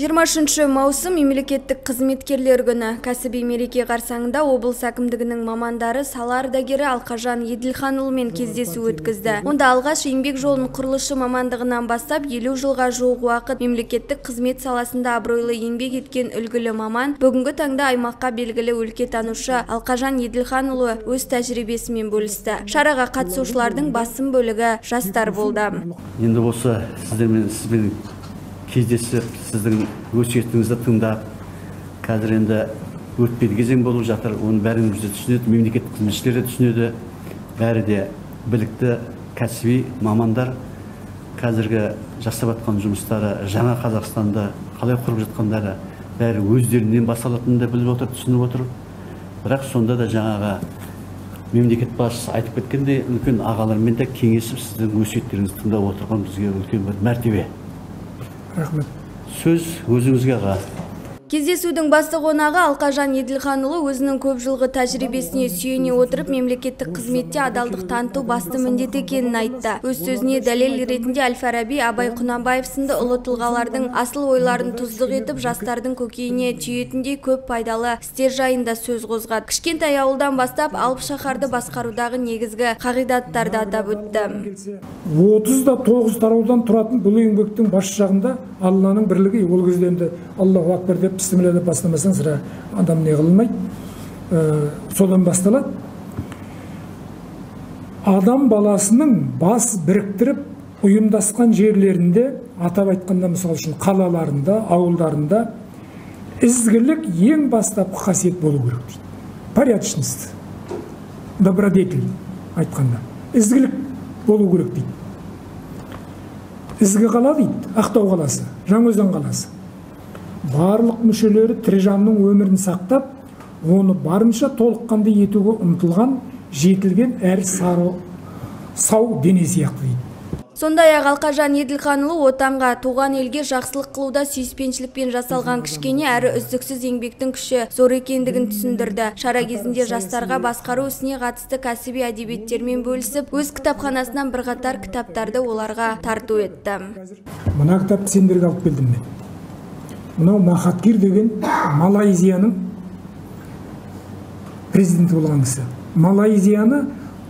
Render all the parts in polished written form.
20 маусым мемлекеттік қызметкерлер күні. Кәсіби мереке қарсаңында облыс әкімдігінің мамандары сала ардагері Алқажан Еділханұлымен кездесу өткізді. Онда алғаш еңбек жолын құрылысшы мамандығынан бастап 50 жылға жуық уақыт мемлекеттік қызмет саласында абыройлы еңбек еткен үлгілі маман бүгінгі таңда аймаққа белгілі өлкетанушы Алқажан Еділханұлы өз тәжірибесімен бөлісті. Шараға қатысушылардың басым бөлігі жастар болды. Енді осы сізбен кездесіп, сіздің өсиетіңізді тыңдап, қазір енді өтпелі кезең болып жатыр. Оны бәріңіз де түсінеді, мемлекеттік қызметшілер де түсінеді. Бәрі де білікті, кәсіби мамандар қазіргі жасап жатқан жұмыстары, жаңа Қазақстанды қалай құрып жатқандары бәрі өздерінен басталатынын да біліп отыр, түсініп отыр. Бірақ сонда да жаңағы мемлекет басшысы айтып кеткендей, үлкен ағалармен де кеңесіп, сіздің өсиеттеріңізді тыңдап отырған бізге үлкен бір мәртебе. Рахмет. Сөз өзіңізге аға. Кездесудің басты қонағы Алқажан Еділханұлы өзінің көп жылғы тәжірибесіне сүйене отырып, мемлекеттік қызметте адалдық таныту басты міндет екенін айтты. Өз сөзіне дәлел ретінде Әл-Фараби, Абай Құнанбаев сынды ұлы тұлғалардың асыл ойларын тұздық етіп, жастардың көкейіне түйетіндей көп пайдалы істер жайында сөз қозғады. Кішкентай ауылдан бастап алып шаһарды басқарудағы негізгі қағидаттарды атап өтті. 39 тараудан тұратын бұл еңбектің бас жағында Алланың бірлігі, ол кезде енді Аллаху акбар деп бісміллә деп бастамасаң сірә адам не қылмайды. Содан басталады. Адам баласының бас біріктіріп ұйымдасқан жерлерінде, атап айтқанда мысалы үшін қалаларында, ауылдарында ізгілік ең бастапқы қасиет болу керек дейді. Порядочность, добродетель айтқанда ізгілік болу керек дейді. Ізгі қала дейді, Ақтау қаласы, Жаңаөзен қаласы. Барлық мүшелері тірі жанның өмірін сақтап, оны барынша толыққанды етуге ұмтылған, жетілген әр сау дене сияқты дейді. Сондай-ақ Алқажан Еділханұлы отанға, туған елге жақсылық қылуда сүйіспеншілікпен жасалған кішкене әрі үздіксіз еңбектің күші зор екендігін түсіндірді. Шара кезінде жастарға басқару ісіне қатысты кәсіби әдебиеттермен бөлісіп, өз кітапханасынан бірқатар кітаптарды оларға тарту етті. Мына кітапты сендерге алып келдім мен. Мынау Махатхир деген Малайзияның президенті болған кісі. Малайзияны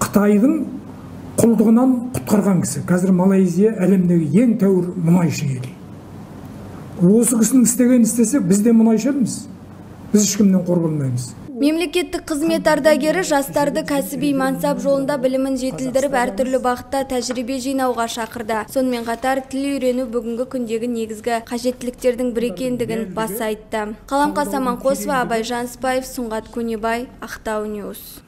Қытайдың құлдығынан құтқарған кісі. Қазір Малайзия әлемдегі ең тәуір мұнайшы ел. Осы кісінің істеген істесек, біз де мұнайшымыз. Біз ешкімнен қор болмаймыз. Мемлекеттік қызмет ардагері жастарды кәсіби мансап жолында білімін жетілдіріп, әртүрлі бағытта тәжірибе жинауға шақырды. Сонымен қатар тіл үйрену бүгінгі күндегі негізгі қажеттіліктердің бірі екендігін баса айтты. Қаламқас Аманқосова, Абай Жанспаев, Сұңғат Көнебай, Ақтау Ньюс.